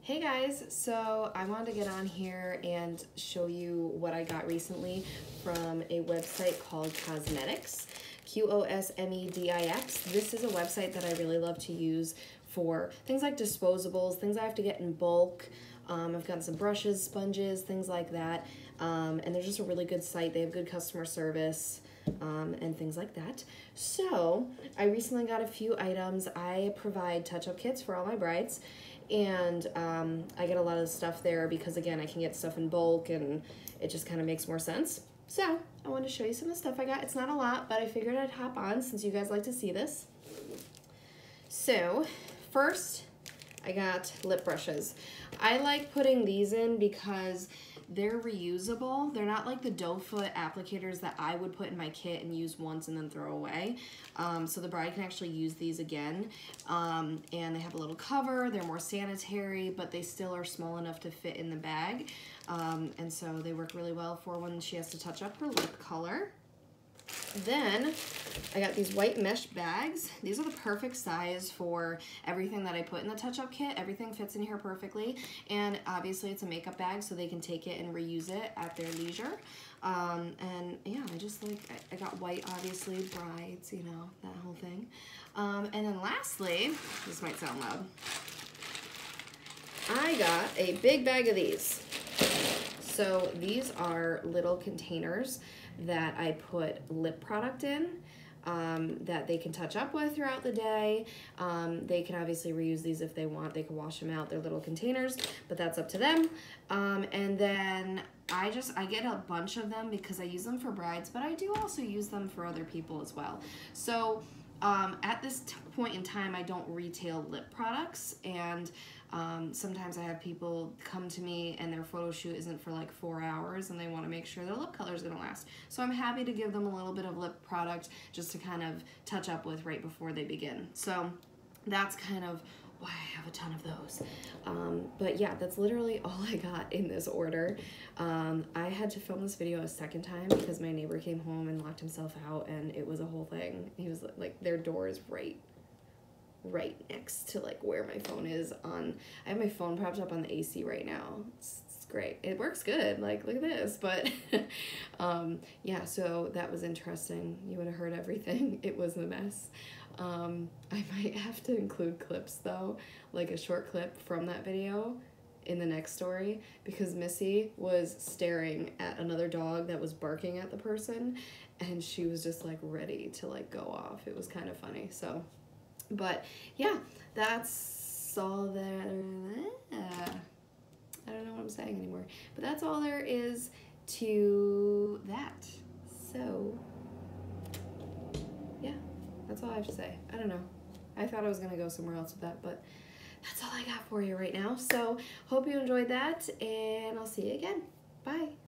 Hey guys, so I wanted to get on here and show you what I got recently from a website called Qosmedix, Qosmedix. This is a website that I really love to use for things like disposables, things I have to get in bulk. I've gotten some brushes, sponges, things like that, and they're just a really good site. They have good customer service. And things like that. So I recently got a few items. I provide touch-up kits for all my brides, and I get a lot of stuff there because, again, I can get stuff in bulk and it just kind of makes more sense. So I wanted to show you some of the stuff I got. It's not a lot, but I figured I'd hop on since you guys like to see this. So first, I got lip brushes. I like putting these in because they're reusable. They're not like the doe foot applicators that I would put in my kit and use once and then throw away. So the bride can actually use these again. And they have a little cover. They're more sanitary, but they still are small enough to fit in the bag. And so they work really well for when she has to touch up her lip color. Then I got these white mesh bags. These are the perfect size for everything that I put in the touch-up kit. Everything fits in here perfectly, and obviously it's a makeup bag so they can take it and reuse it at their leisure. And yeah, I got white, obviously, brides, you know, that whole thing. And then lastly, this might sound loud, I got a big bag of these. So these are little containers that I put lip product in that they can touch up with throughout the day. They can obviously reuse these if they want. They can wash them out. They're little containers, but that's up to them. And then I get a bunch of them because I use them for brides, but I do also use them for other people as well. So at this point in time, I don't retail lip products, and sometimes I have people come to me and their photo shoot isn't for like 4 hours and they want to make sure their lip color is going to last. So I'm happy to give them a little bit of lip product just to kind of touch up with right before they begin. So that's kind of why I have a ton of those. But yeah, that's literally all I got in this order. I had to film this video a second time because my neighbor came home and locked himself out, and it was a whole thing. He was like, their door is right next to like where my phone is on. I have my phone propped up on the AC right now. It's great. It works good. Like, look at this. But yeah, so that was interesting. You would have heard everything. It was a mess. I might have to include clips though, like a short clip from that video in the next story, because Missy was staring at another dog that was barking at the person, and she was just like ready to like go off. It was kind of funny. So, but yeah, that's all there. I don't know what I'm saying anymore, but that's all there is to that. So yeah, that's all I have to say. I don't know. I thought I was gonna go somewhere else with that, but that's all I got for you right now. So hope you enjoyed that, and I'll see you again. Bye.